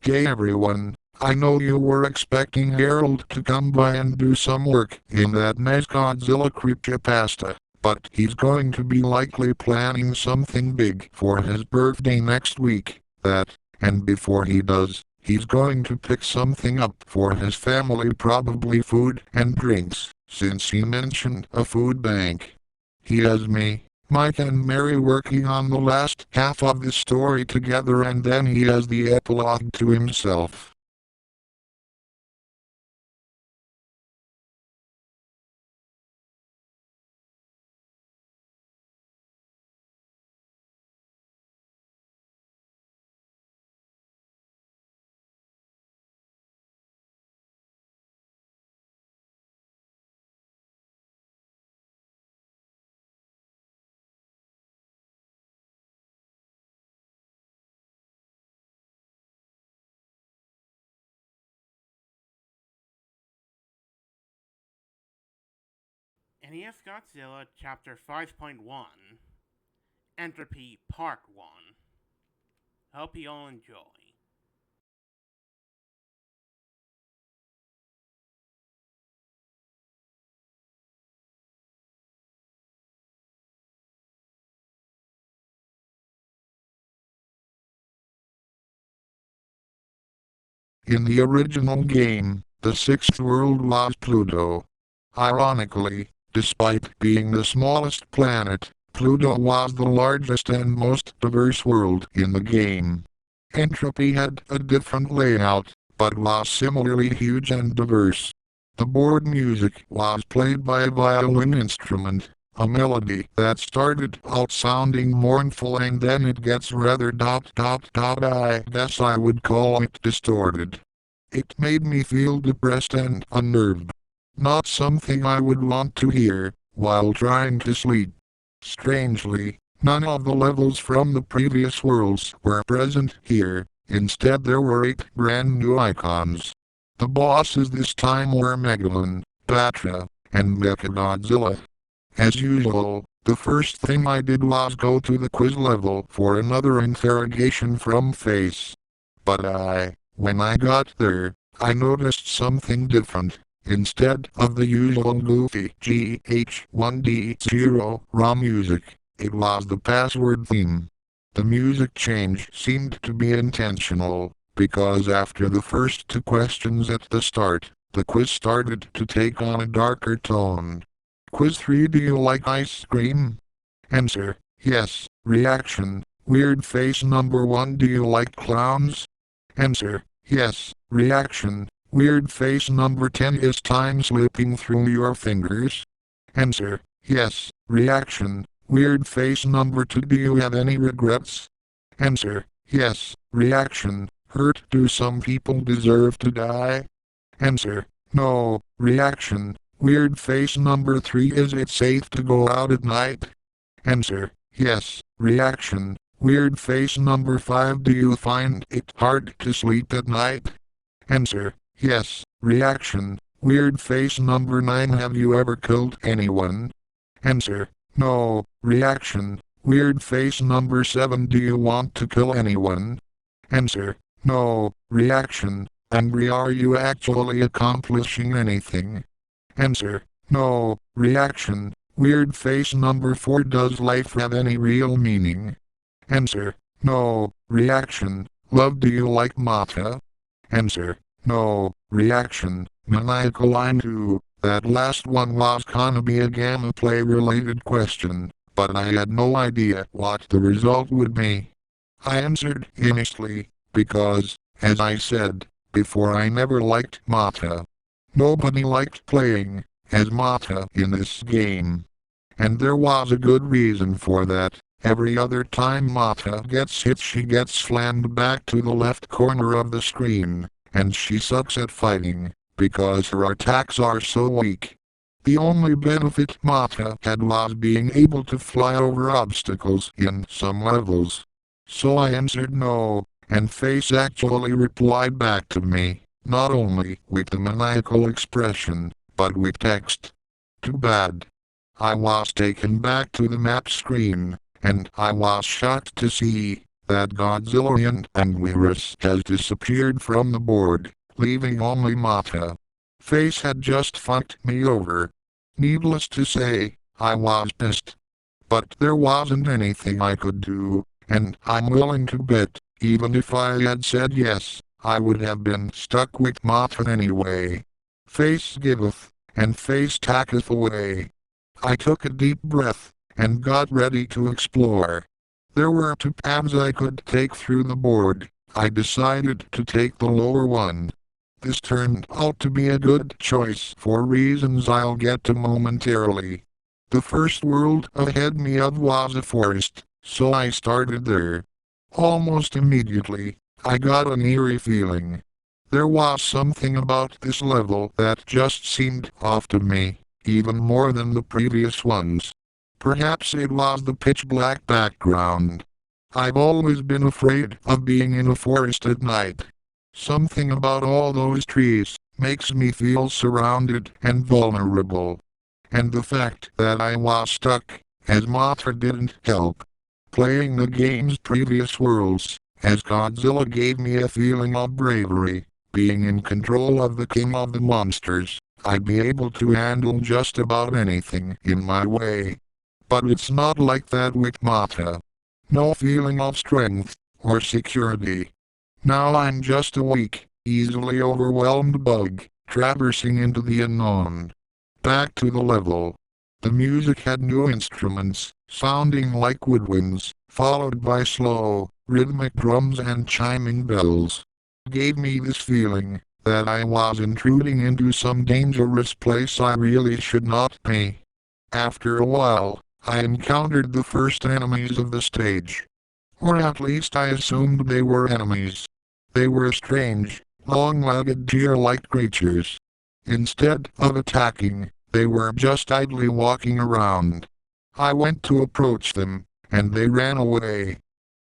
Hey everyone, I know you were expecting Harold to come by and do some work in that NES Godzilla creepypasta, but he's going to be likely planning something big for his birthday next week, and before he does, he's going to pick something up for his family, probably food and drinks, since he mentioned a food bank. He has me, Mike and Mary working on the last half of the story together, and then he has the epilogue to himself. NES Godzilla Chapter 5.1 Entropy Part 1. Hope you all enjoy. In the original game, the sixth world was Pluto. Ironically, despite being the smallest planet, Pluto was the largest and most diverse world in the game. Entropy had a different layout, but was similarly huge and diverse. The board music was played by a violin instrument, a melody that started out sounding mournful and then it gets rather I guess I would call it distorted. It made me feel depressed and unnerved. Not something I would want to hear while trying to sleep. Strangely, none of the levels from the previous worlds were present here. Instead there were 8 brand new icons. The bosses this time were Megalon, Batra, and Mechagodzilla. As usual, the first thing I did was go to the quiz level for another interrogation from Face. But when I got there, I noticed something different. Instead of the usual goofy GH1D0 raw music, it was the password theme. The music change seemed to be intentional, because after the first 2 questions at the start, the quiz started to take on a darker tone. Quiz 3: Do you like ice cream? Answer: yes. Reaction: weird face. Number 1: Do you like clowns? Answer: yes. Reaction: weird face. Number 10: Is time slipping through your fingers? Answer: yes. Reaction: weird face. Number 2: Do you have any regrets? Answer: yes. Reaction: hurt. Do some people deserve to die? Answer: no. Reaction: weird face. Number 3: Is it safe to go out at night? Answer: yes. Reaction: weird face. Number 5: Do you find it hard to sleep at night? Answer: yes. Reaction: weird face. Number 9: Have you ever killed anyone? Answer: no. Reaction: weird face. Number 7: Do you want to kill anyone? Answer: no. Reaction: angry. Are you actually accomplishing anything? Answer: no. Reaction: weird face. Number 4: Does life have any real meaning? Answer: no. Reaction: love. Do you like matcha? Answer: no. Reaction: maniacal. Line 2. That last one was gonna be a gameplay related question, but I had no idea what the result would be. I answered honestly, because, as I said before, I never liked matcha. Nobody liked playing as Mata in this game. And there was a good reason for that. Every other time Mata gets hit, she gets slammed back to the left corner of the screen, and she sucks at fighting, because her attacks are so weak. The only benefit Mata had was being able to fly over obstacles in some levels. So I answered no, and Face actually replied back to me. Not only with the maniacal expression, but with text. Too bad. I was taken back to the map screen, and I was shocked to see that Godzilla and virus has disappeared from the board, leaving only Mata. Face had just fucked me over. Needless to say, I was pissed. But there wasn't anything I could do, and I'm willing to bet, even if I had said yes, I would have been stuck with Mata anyway. Face giveth, and face taketh away. I took a deep breath, and got ready to explore. There were two paths I could take through the board. I decided to take the lower one. This turned out to be a good choice for reasons I'll get to momentarily. The first world ahead me of was a forest, so I started there. Almost immediately, I got an eerie feeling. There was something about this level that just seemed off to me, even more than the previous ones. Perhaps it was the pitch-black background. I've always been afraid of being in a forest at night. Something about all those trees makes me feel surrounded and vulnerable. And the fact that I was stuck, as Mothra didn't help. Playing the game's previous worlds, as Godzilla gave me a feeling of bravery. Being in control of the king of the monsters, I'd be able to handle just about anything in my way. But it's not like that with Mothra. No feeling of strength or security. Now I'm just a weak, easily overwhelmed bug, traversing into the unknown. Back to the level. The music had new instruments, sounding like woodwinds, followed by slow, rhythmic drums and chiming bells. Gave me this feeling that I was intruding into some dangerous place I really should not be. After a while, I encountered the first enemies of the stage. Or at least I assumed they were enemies. They were strange, long-legged deer-like creatures. Instead of attacking, they were just idly walking around. I went to approach them, and they ran away.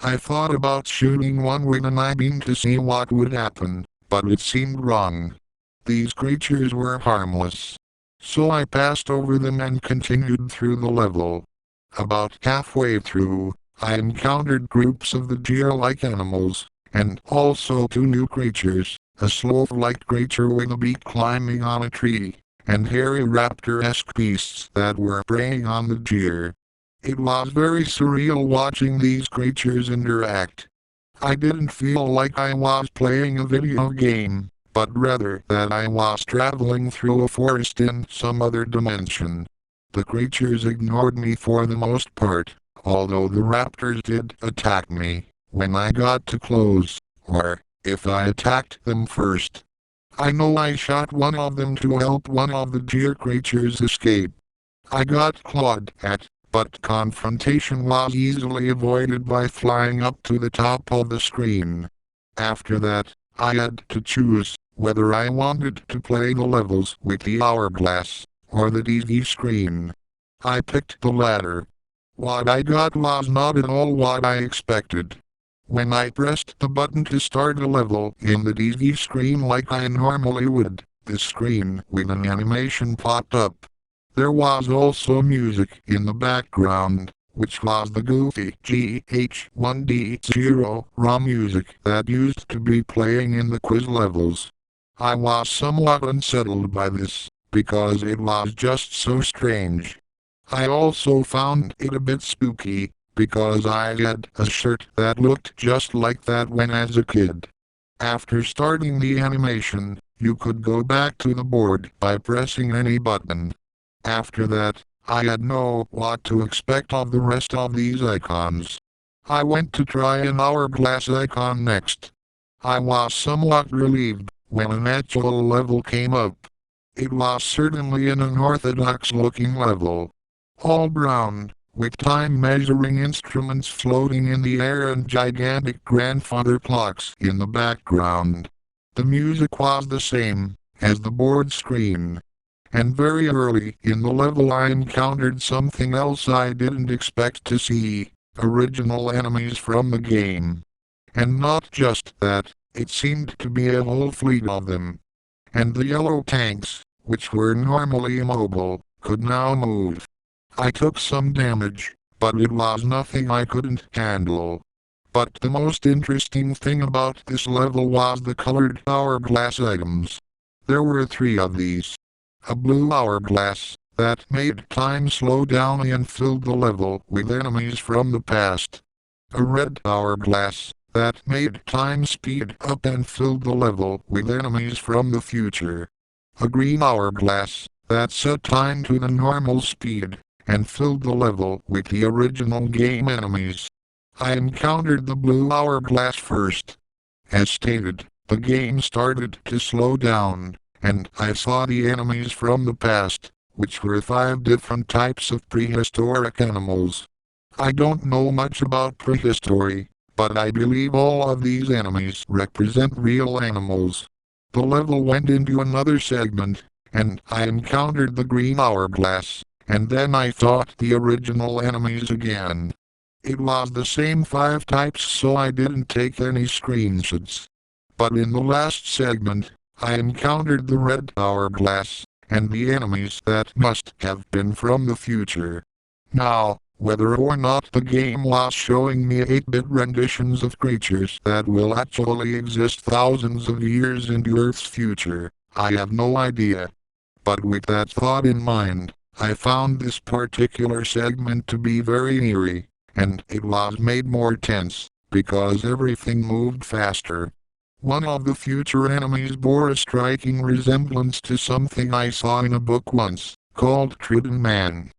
I thought about shooting one with an I-beam to see what would happen, but it seemed wrong. These creatures were harmless. So I passed over them and continued through the level. About halfway through, I encountered groups of the deer-like animals, and also two new creatures, a sloth-like creature with a beak climbing on a tree, and hairy raptor-esque beasts that were preying on the deer. It was very surreal watching these creatures interact. I didn't feel like I was playing a video game, but rather that I was traveling through a forest in some other dimension. The creatures ignored me for the most part, although the raptors did attack me when I got too close, or if I attacked them first. I know I shot one of them to help one of the deer creatures escape. I got clawed at, but confrontation was easily avoided by flying up to the top of the screen. After that, I had to choose whether I wanted to play the levels with the hourglass, or the DD screen. I picked the latter. What I got was not at all what I expected. When I pressed the button to start a level in the DD screen like I normally would, the screen with an animation popped up. There was also music in the background, which was the goofy GH1D0 raw music that used to be playing in the quiz levels. I was somewhat unsettled by this, because it was just so strange. I also found it a bit spooky, because I had a shirt that looked just like that when as a kid. After starting the animation, you could go back to the board by pressing any button. After that, I had know what to expect of the rest of these icons. I went to try an hourglass icon next. I was somewhat relieved when an actual level came up. It was certainly an unorthodox-looking level. All brown, with time-measuring instruments floating in the air and gigantic grandfather clocks in the background. The music was the same as the board screen. And very early in the level I encountered something else I didn't expect to see, original enemies from the game. And not just that, it seemed to be a whole fleet of them. And the yellow tanks, which were normally immobile, could now move. I took some damage, but it was nothing I couldn't handle. But the most interesting thing about this level was the colored hourglass items. There were 3 of these. A blue hourglass that made time slow down and filled the level with enemies from the past. A red hourglass that made time speed up and filled the level with enemies from the future. A green hourglass that set time to the normal speed and filled the level with the original game enemies. I encountered the blue hourglass first. As stated, the game started to slow down, and I saw the enemies from the past, which were 5 different types of prehistoric animals. I don't know much about prehistory, but I believe all of these enemies represent real animals. The level went into another segment, and I encountered the green hourglass, and then I fought the original enemies again. It was the same 5 types, so I didn't take any screenshots. But in the last segment, I encountered the red hourglass, and the enemies that must have been from the future. Now, whether or not the game was showing me 8-bit renditions of creatures that will actually exist thousands of years into Earth's future, I have no idea. But with that thought in mind, I found this particular segment to be very eerie, and it was made more tense, because everything moved faster. One of the future enemies bore a striking resemblance to something I saw in a book once, called Triton Man.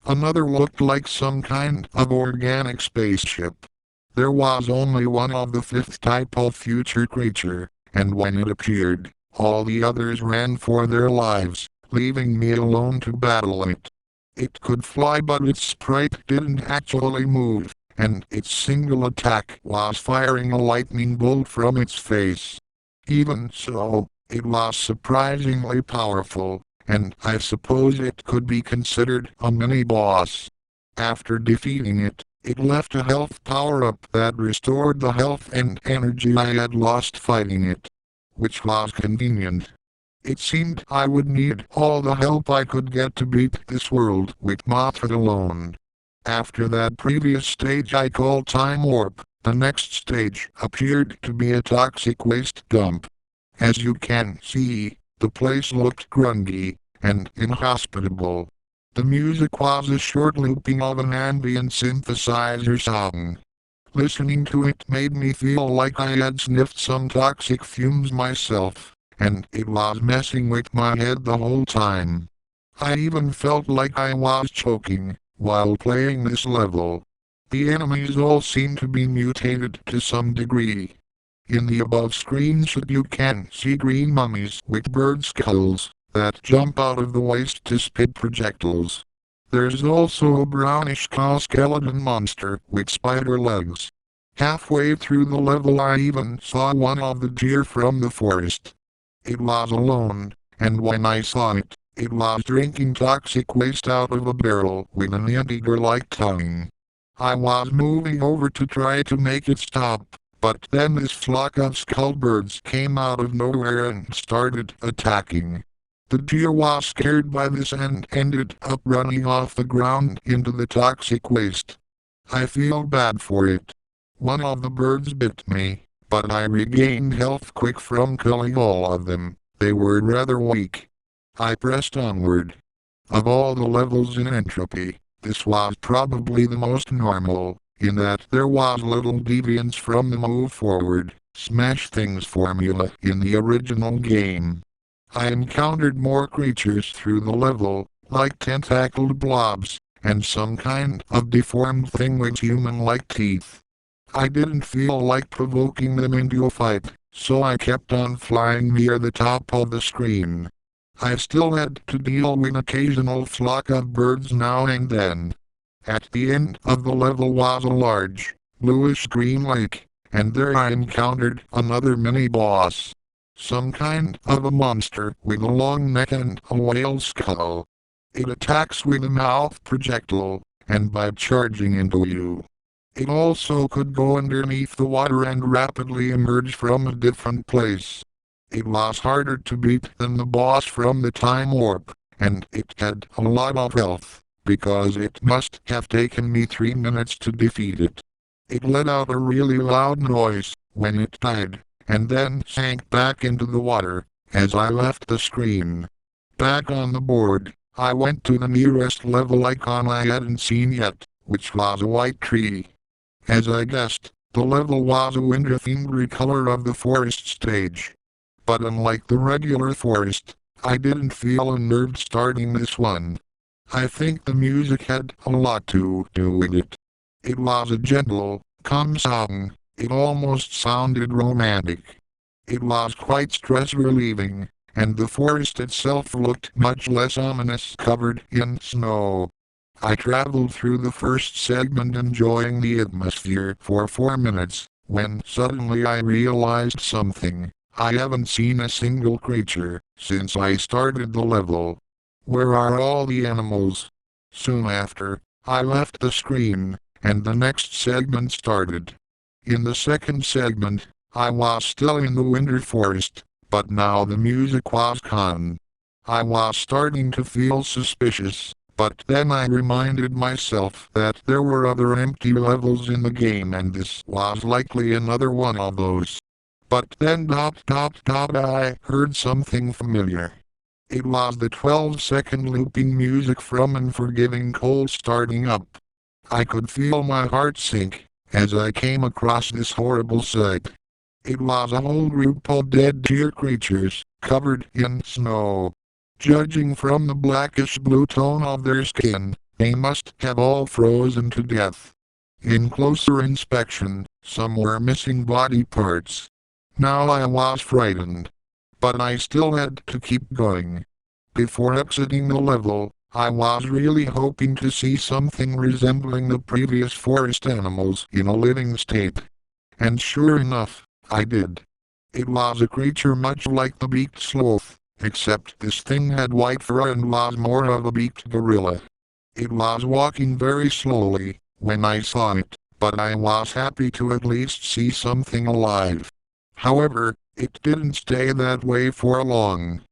Another looked like some kind of organic spaceship. There was only one of the 5th type of future creature, and when it appeared, all the others ran for their lives, leaving me alone to battle it. It could fly, but its sprite didn't actually move, and its single attack was firing a lightning bolt from its face. Even so, it was surprisingly powerful, and I suppose it could be considered a mini-boss. After defeating it, it left a health power-up that restored the health and energy I had lost fighting it, which was convenient. It seemed I would need all the help I could get to beat this world with Mothra alone. After that previous stage I called Time Warp, the next stage appeared to be a toxic waste dump. As you can see, the place looked grungy and inhospitable. The music was a short looping of an ambient synthesizer song. Listening to it made me feel like I had sniffed some toxic fumes myself, and it was messing with my head the whole time. I even felt like I was choking while playing this level. The enemies all seem to be mutated to some degree. In the above screenshot you can see green mummies with bird skulls that jump out of the waste to spit projectiles. There's also a brownish cow skeleton monster with spider legs. Halfway through the level I even saw one of the deer from the forest. It was alone, and when I saw it, it was drinking toxic waste out of a barrel with an indigo-like tongue. I was moving over to try to make it stop, but then this flock of skullbirds came out of nowhere and started attacking. The deer was scared by this and ended up running off the ground into the toxic waste. I feel bad for it. One of the birds bit me, but I regained health quick from killing all of them. They were rather weak. I pressed onward. Of all the levels in Entropy, this was probably the most normal, in that there was little deviance from the move forward, smash things formula in the original game. I encountered more creatures through the level, like tentacled blobs, and some kind of deformed thing with human-like teeth. I didn't feel like provoking them into a fight, so I kept on flying near the top of the screen. I still had to deal with an occasional flock of birds now and then. At the end of the level was a large, bluish-green lake, and there I encountered another mini-boss. Some kind of a monster with a long neck and a whale skull. It attacks with a mouth projectile, and by charging into you. It also could go underneath the water and rapidly emerge from a different place. It was harder to beat than the boss from the Time Warp, and it had a lot of health, because it must have taken me 3 minutes to defeat it. It let out a really loud noise when it died, and then sank back into the water as I left the screen. Back on the board, I went to the nearest level icon I hadn't seen yet, which was a white tree. As I guessed, the level was a winter-themed recolor of the forest stage. But unlike the regular forest, I didn't feel unnerved starting this one. I think the music had a lot to do with it. It was a gentle, calm song. It almost sounded romantic. It was quite stress-relieving, and the forest itself looked much less ominous covered in snow. I traveled through the first segment enjoying the atmosphere for 4 minutes, when suddenly I realized something. I haven't seen a single creature since I started the level. Where are all the animals? Soon after, I left the screen, and the next segment started. In the second segment, I was still in the winter forest, but now the music was gone. I was starting to feel suspicious, but then I reminded myself that there were other empty levels in the game and this was likely another one of those. But then I heard something familiar. It was the 12-second looping music from Unforgiving Cold starting up. I could feel my heart sink as I came across this horrible sight. It was a whole group of dead deer creatures, covered in snow. Judging from the blackish-blue tone of their skin, they must have all frozen to death. In closer inspection, some were missing body parts. Now I was frightened. But I still had to keep going. Before exiting the level, I was really hoping to see something resembling the previous forest animals in a living state. And sure enough, I did. It was a creature much like the beaked sloth, except this thing had white fur and was more of a beaked gorilla. It was walking very slowly when I saw it, but I was happy to at least see something alive. However, it didn't stay that way for long.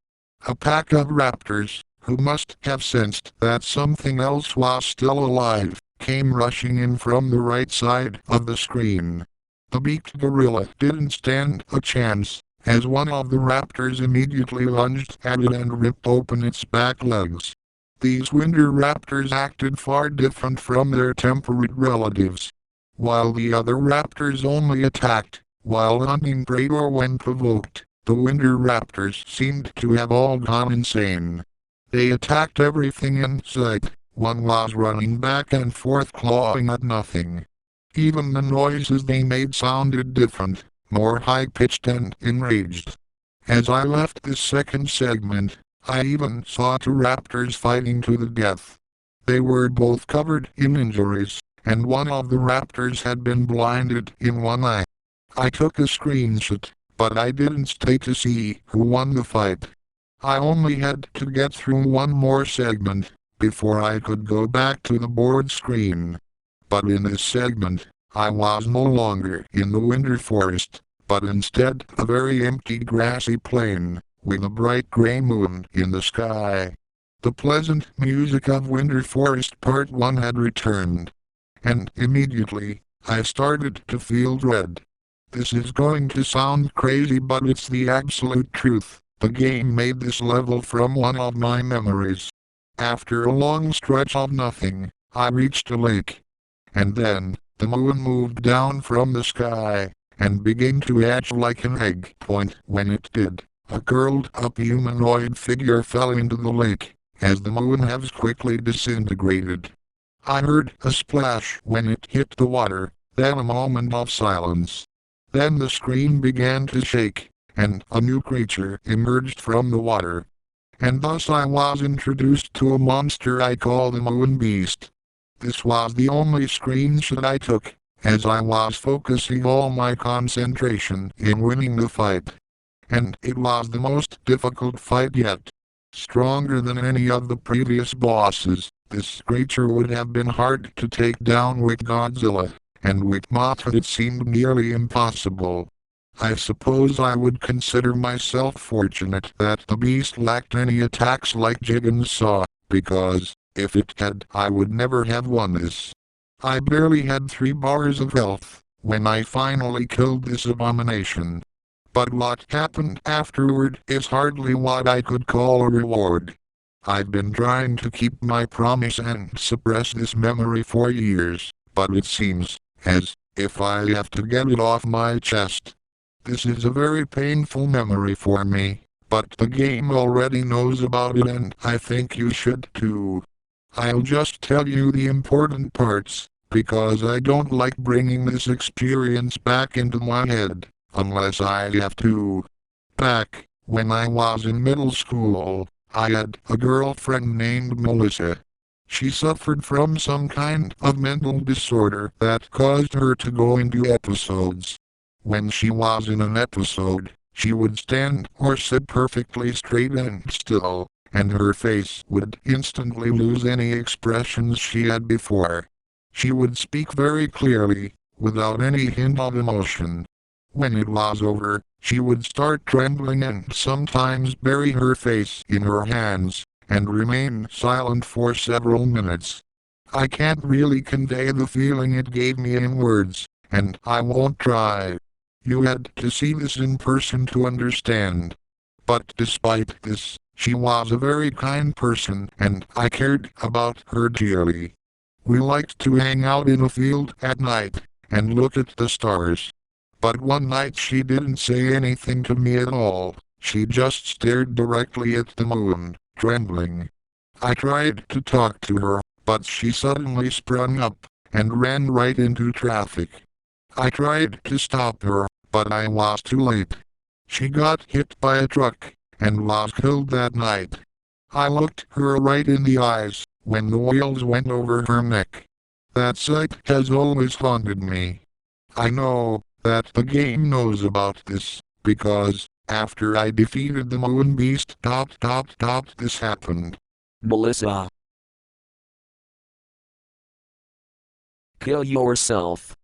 A pack of raptors, who must have sensed that something else was still alive, came rushing in from the right side of the screen. The beaked gorilla didn't stand a chance, as one of the raptors immediately lunged at it and ripped open its back legs. These winter raptors acted far different from their temperate relatives. While the other raptors only attacked while hunting prey or when provoked, the winter raptors seemed to have all gone insane. They attacked everything in sight. One was running back and forth clawing at nothing. Even the noises they made sounded different, more high-pitched and enraged. As I left this second segment, I even saw two raptors fighting to the death. They were both covered in injuries, and one of the raptors had been blinded in one eye. I took a screenshot, but I didn't stay to see who won the fight. I only had to get through one more segment before I could go back to the board screen. But in this segment, I was no longer in the winter forest, but instead a very empty grassy plain, with a bright gray moon in the sky. The pleasant music of Winter Forest Part 1 had returned. And immediately, I started to feel dread. This is going to sound crazy, but it's the absolute truth. The game made this level from one of my memories. After a long stretch of nothing, I reached a lake. And then, the moon moved down from the sky, and began to hatch like an egg. When it did, a curled-up humanoid figure fell into the lake, as the moon halves quickly disintegrated. I heard a splash when it hit the water, then a moment of silence. Then the screen began to shake, and a new creature emerged from the water. And thus I was introduced to a monster I call the Moon Beast. This was the only screenshot I took, as I was focusing all my concentration in winning the fight. And it was the most difficult fight yet. Stronger than any of the previous bosses, this creature would have been hard to take down with Godzilla, and with Mothra it seemed nearly impossible. I suppose I would consider myself fortunate that the beast lacked any attacks like Jigen's saw, because, if it had, I would never have won this. I barely had 3 bars of health when I finally killed this abomination. But what happened afterward is hardly what I could call a reward. I've been trying to keep my promise and suppress this memory for years, but it seems as if I have to get it off my chest. This is a very painful memory for me, but the game already knows about it and I think you should too. I'll just tell you the important parts, because I don't like bringing this experience back into my head, unless I have to. Back when I was in middle school, I had a girlfriend named Melissa. She suffered from some kind of mental disorder that caused her to go into episodes. When she was in an episode, she would stand or sit perfectly straight and still, and her face would instantly lose any expressions she had before. She would speak very clearly, without any hint of emotion. When it was over, she would start trembling and sometimes bury her face in her hands, and remain silent for several minutes. I can't really convey the feeling it gave me in words, and I won't try. You had to see this in person to understand. But despite this, she was a very kind person and I cared about her dearly. We liked to hang out in a field at night and look at the stars. But one night she didn't say anything to me at all. She just stared directly at the moon, trembling. I tried to talk to her, but she suddenly sprung up and ran right into traffic. I tried to stop her, but I was too late. She got hit by a truck and was killed that night. I looked her right in the eyes when the wheels went over her neck. That sight has always haunted me. I know that the game knows about this, because after I defeated the Moon Beast, this happened. Melissa. Kill yourself.